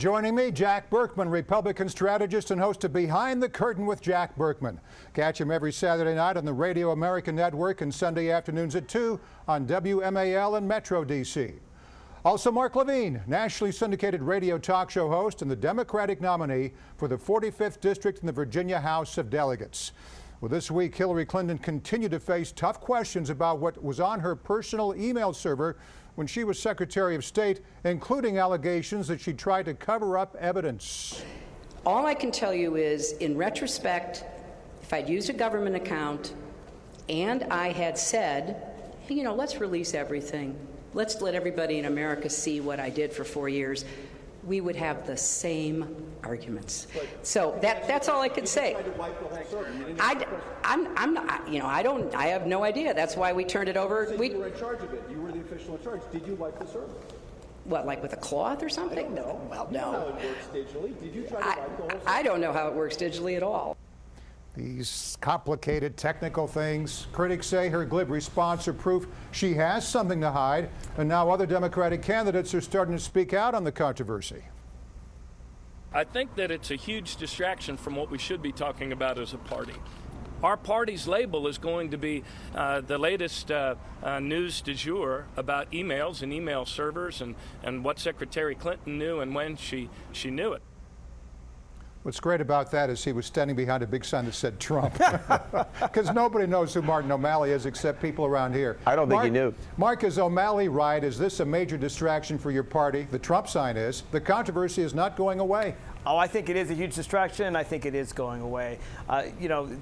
Joining me, Jack Berkman, Republican strategist and host of Behind the Curtain with Jack Berkman. Catch him every Saturday night on the Radio American Network and Sunday afternoons at 2 on WMAL and Metro DC. Also, Mark Levine, nationally syndicated radio talk show host and the Democratic nominee for the 45th District in the Virginia House of Delegates. Well, this week, Hillary Clinton continued to face tough questions about what was on her personal email server when she was Secretary of State, including allegations that she tried to cover up evidence. All I can tell you is, in retrospect, if I'd used a government account and I had said, hey, let's release everything, let's let everybody in America see what I did for 4 years, we would have the same arguments. So that's all I could say. I'm not, I have no idea. That's why we turned it over. You were in charge of it. You were the official in charge. Did you wipe the server? What, like with a cloth or something? I don't know. Well, you no. know how it works digitally. Did you try to wipe the whole server? I don't know how it works digitally at all. These complicated technical things. Critics say her glib response are proof she has something to hide, and now other Democratic candidates are starting to speak out on the controversy. I think that it's a huge distraction from what we should be talking about as a party. Our party's label is going to be the latest news du jour about emails and email servers and what Secretary Clinton knew and when she knew it. What's great about that is he was standing behind a big sign that said Trump, because nobody knows who Martin O'Malley is except people around here. I don't think he knew. Mark, is O'Malley right? Is this a major distraction for your party? The Trump sign is. The controversy is not going away. Oh, I think it is a huge distraction, and I think it is going away.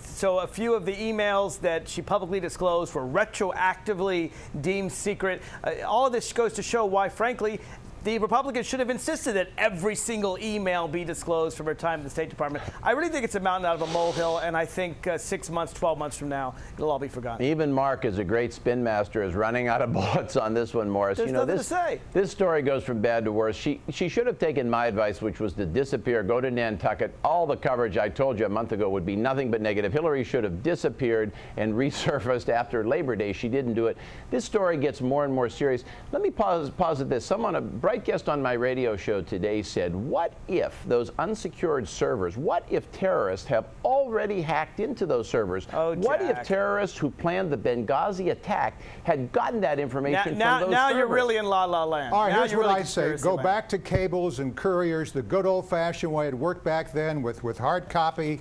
So a few of the emails that she publicly disclosed were retroactively deemed secret. All of this goes to show why, frankly, the Republicans should have insisted that every single email be disclosed from her time in the State Department. I really think it's a mountain out of a molehill, and I think 6 months, 12 months from now, it'll all be forgotten. Even Mark, as a great spin master, is running out of bullets on this one, Morris. There's nothing to say. This story goes from bad to worse. She should have taken my advice, which was to disappear, go to Nantucket. All the coverage I told you a month ago would be nothing but negative. Hillary should have disappeared and resurfaced after Labor Day. She didn't do it. This story gets more and more serious. Let me pause at this. Someone, a bright guest on my radio show today, said, what if those unsecured servers, what if terrorists have already hacked into those servers? Oh, what Jack. if terrorists who planned the Benghazi attack had gotten that information from those servers? Now you're really in la-la land. All right, now here's what I say. Go land. back to cables and couriers, the good old-fashioned way it worked back then with hard copy.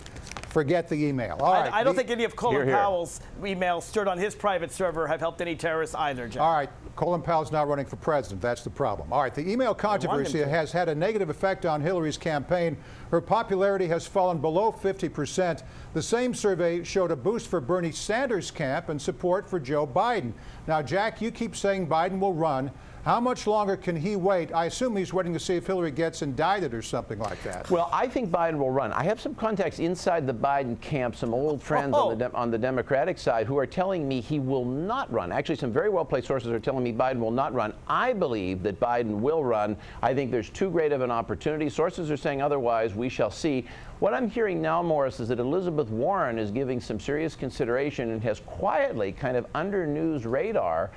Forget the email. All right. I don't think any of Colin Powell's emails stored on his private server have helped any terrorists either, Jack. All right. Colin Powell's not running for president. That's the problem. All right. The email controversy has had a negative effect on Hillary's campaign. Her popularity has fallen below 50%. The same survey showed a boost for Bernie Sanders' camp and support for Joe Biden. Now, Jack, you keep saying Biden will run. How much longer can he wait? I assume he's waiting to see if Hillary gets indicted or something like that. Well, I think Biden will run. I have some contacts inside the Biden camp, some old friends on the Democratic side who are telling me he will not run. Actually, some very well-placed sources are telling me Biden will not run. I believe that Biden will run. I think there's too great of an opportunity. Sources are saying otherwise. We shall see. What I'm hearing now, Morris, is that Elizabeth Warren is giving some serious consideration and has quietly, kind of under news radar,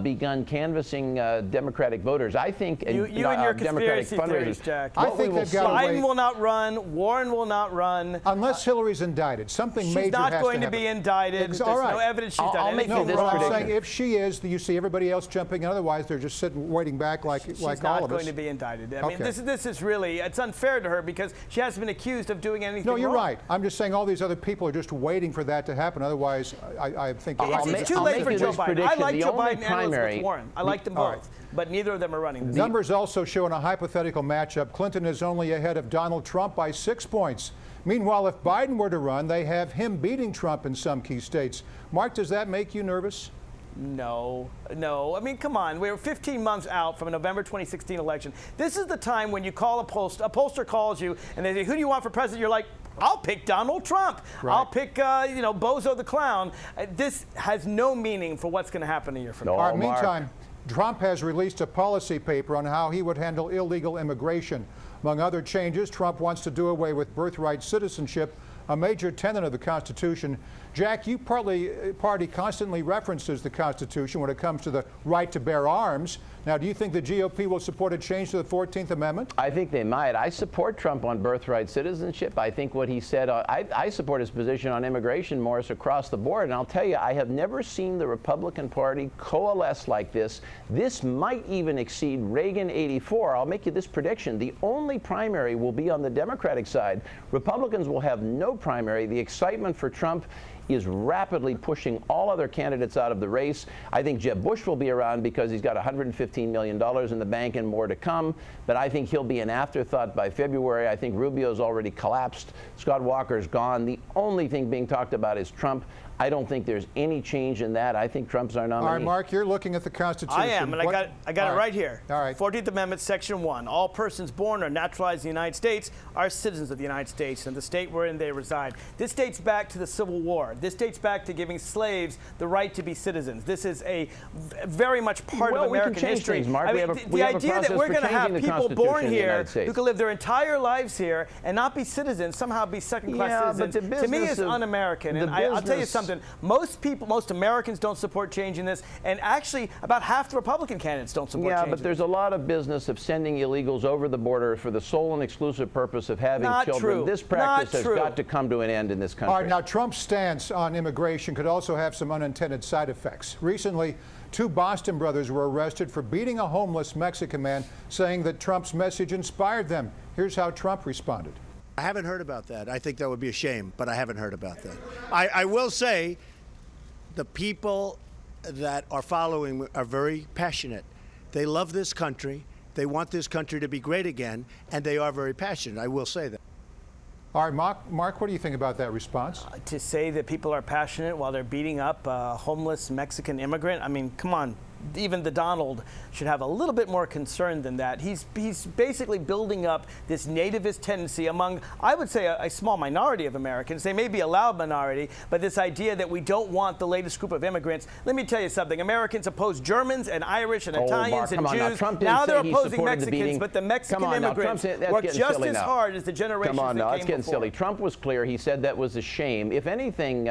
begun canvassing Democratic voters. I think you and your conspiracy theories, Jack. I think they've got to wait. Biden will not run. Warren will not run. Unless Hillary's indicted. Something major has to happen. She's not going to be indicted. There's no evidence she's done I'll make anything this wrong. prediction. I'm saying if she is, you see everybody else jumping in. Otherwise, they're just sitting waiting back like all of us. She's not going to be indicted. I mean, this is really, it's unfair to her because she hasn't been accused of doing anything wrong. No, you're right. I'm just saying all these other people are just waiting for that to happen. Otherwise, I think it's too late for Joe Biden. I like Joe Biden and Elizabeth Warren. I like them both, but neither of them are running. Numbers also show in a hypothetical matchup, Clinton is only ahead of Donald Trump by 6 points. Meanwhile, if Biden were to run, they have him beating Trump in some key states. Mark, does that make you nervous? No. I mean, come on. We're 15 months out from a November 2016 election. This is the time when you call a pollster calls you and they say, who do you want for president? You're like, I'll pick Donald Trump. Right. I'll pick, Bozo the Clown. This has no meaning for what's going to happen a year from now. All right, meantime, Trump has released a policy paper on how he would handle illegal immigration. Among other changes, Trump wants to do away with birthright citizenship a major tenet of the Constitution. Jack, your party constantly references the Constitution when it comes to the right to bear arms. Now, do you think the GOP will support a change to the 14th Amendment? I think they might. I support Trump on birthright citizenship. I think what he said, I support his position on immigration, Morris, across the board. And I'll tell you, I have never seen the Republican Party coalesce like this. This might even exceed Reagan '84. I'll make you this prediction. The only primary will be on the Democratic side. Republicans will have no primary. The excitement for Trump is rapidly pushing all other candidates out of the race. I think Jeb Bush will be around because he's got $115 million in the bank and more to come, but I think he'll be an afterthought by February. I think Rubio's already collapsed. Scott Walker's gone. The only thing being talked about is Trump. I don't think there's any change in that. I think Trump's our nominee. All right, Mark, you're looking at the Constitution. I am, and I got it right here. All right. 14th Amendment, Section 1. All persons born or naturalized in the United States are citizens of the United States and the state wherein they reside. This dates back to the Civil War. This dates back to giving slaves the right to be citizens. This is a very much part of American history. Things, Mark. I mean, the idea that we're going to have people born here who can live their entire lives here and not be citizens, somehow be second-class citizens, to me is un-American. And I'll tell you something. Most Americans don't support changing this, and actually about half the Republican candidates don't support changing it. Yeah, but there's a lot of business of sending illegals over the border for the sole and exclusive purpose of having children. True. This practice has got to come to an end in this country. All right, now Trump's stance on immigration could also have some unintended side effects. Recently, 2 Boston brothers were arrested for beating a homeless Mexican man, saying that Trump's message inspired them. Here's how Trump responded. I haven't heard about that. I think that would be a shame, but I haven't heard about that. I will say the people that are following are very passionate. They love this country. They want this country to be great again, and they are very passionate. I will say that. All right, Mark, what do you think about that response? To say that people are passionate while they're beating up a homeless Mexican immigrant, I mean, come on. Even the Donald should have a little bit more concern than that. He's basically building up this nativist tendency among, I would say, a small minority of Americans. They may be a loud minority, but this idea that we don't want the latest group of immigrants. Let me tell you something. Americans oppose Germans and Irish and Italians and Jews. Now they're opposing Mexicans, but the Mexican immigrants work just as hard as the generations that came before. That's getting silly. Trump was clear. He said that was a shame. If anything,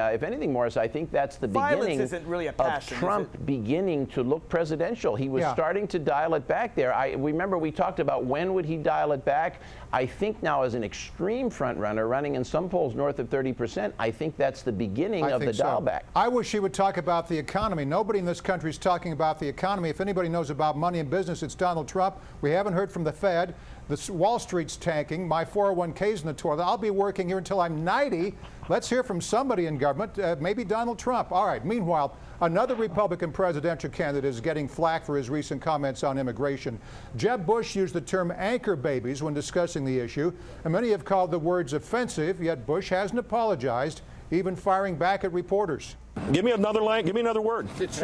Morris, I think that's the beginning isn't really a passion, of Trump beginning to look presidential. He was starting to dial it back there. Remember we talked about when would he dial it back. I think now as an extreme front runner, running in some polls north of 30%, I think that's the beginning of the dial back. I wish he would talk about the economy. Nobody in this country is talking about the economy. If anybody knows about money and business, it's Donald Trump. We haven't heard from the Fed. The Wall Street's tanking. My 401k's in the toilet. I'll be working here until I'm 90. Let's hear from somebody in government, maybe Donald Trump. All right. Meanwhile, another Republican presidential candidate is getting flack for his recent comments on immigration. Jeb Bush used the term anchor babies when discussing the issue, and many have called the words offensive, yet Bush hasn't apologized, even firing back at reporters. Give me another give me another word. Immigrants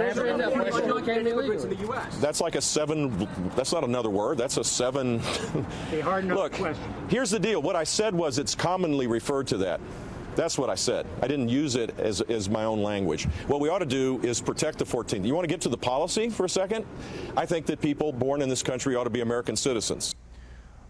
in the U.S. That's like a 7. That's not another word. That's a 7. Look, here's the deal. What I said was it's commonly referred to that. That's what I said. I didn't use it as my own language. What we ought to do is protect the 14th. You want to get to the policy for a second? I think that people born in this country ought to be American citizens.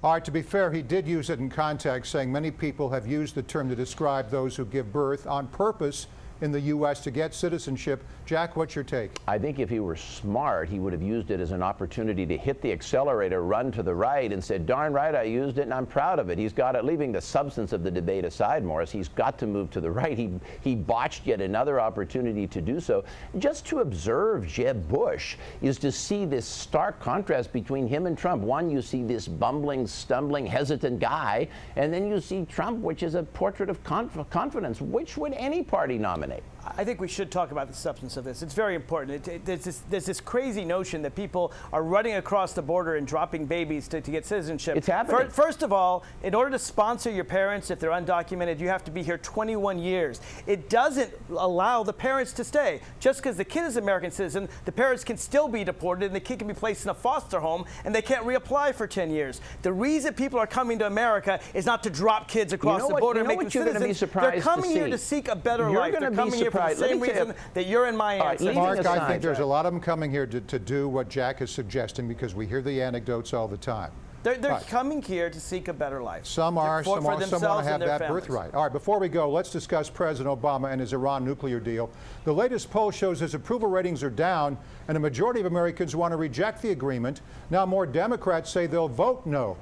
All right, to be fair, he did use it in context, saying many people have used the term to describe those who give birth on purpose in the U.S. to get citizenship. Jack, what's your take? I think if he were smart, he would have used it as an opportunity to hit the accelerator, run to the right, and said, darn right, I used it, and I'm proud of it. He's got it. Leaving the substance of the debate aside, Morris, he's got to move to the right. He botched yet another opportunity to do so. Just to observe Jeb Bush is to see this stark contrast between him and Trump. One, you see this bumbling, stumbling, hesitant guy, and then you see Trump, which is a portrait of confidence. Which would any party nominate? I think we should talk about the substance of this. It's very important. There's this crazy notion that people are running across the border and dropping babies to get citizenship. It's happening. First of all, in order to sponsor your parents, if they're undocumented, you have to be here 21 years. It doesn't allow the parents to stay. Just because the kid is an American citizen, the parents can still be deported and the kid can be placed in a foster home and they can't reapply for 10 years. The reason people are coming to America is not to drop kids across the border and make them citizens. They're coming here to seek a better life. They're coming here for the same reason that you're in my ancestors. Mark, I think there's a lot of them coming here to do what Jack is suggesting because we hear the anecdotes all the time. They're Right. coming here to seek a better life. Some are, for some want themselves to and have their that families. birthright. All right, before we go, let's discuss President Obama and his Iran nuclear deal. The latest poll shows his approval ratings are down, and a majority of Americans want to reject the agreement. Now more Democrats say they'll vote no.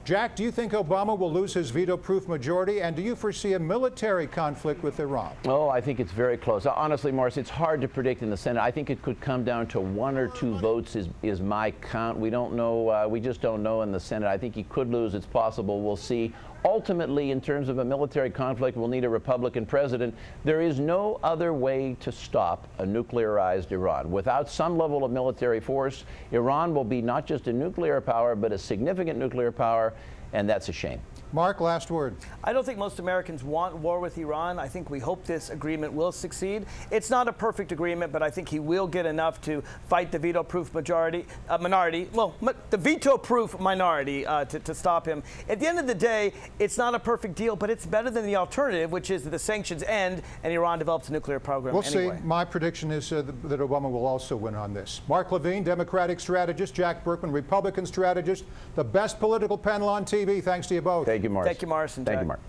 Jack, do you think Obama will lose his veto-proof majority, and do you foresee a military conflict with Iran? Oh, I think it's very close. Honestly, Morris, it's hard to predict in the Senate. I think it could come down to 1 or 2 votes is my count. We don't know. We just don't know in the Senate. I think he could lose. It's possible. We'll see. Ultimately, in terms of a military conflict, we'll need a Republican president. There is no other way to stop a nuclearized Iran. Without some level of military force, Iran will be not just a nuclear power, but a significant nuclear power, and that's a shame. Mark, last word. I don't think most Americans want war with Iran. I think we hope this agreement will succeed. It's not a perfect agreement, but I think he will get enough to fight the veto-proof minority. Well, the veto-proof minority to stop him. At the end of the day, it's not a perfect deal, but it's better than the alternative, which is that the sanctions end and Iran develops a nuclear program We'll anyway. see. My prediction is that Obama will also win on this. Mark Levine, Democratic strategist, Jack Berkman, Republican strategist, the best political panel on TV. Thanks to you both. Thank you, Morris. Thank you, Morris and Thank Jack. you, Mark.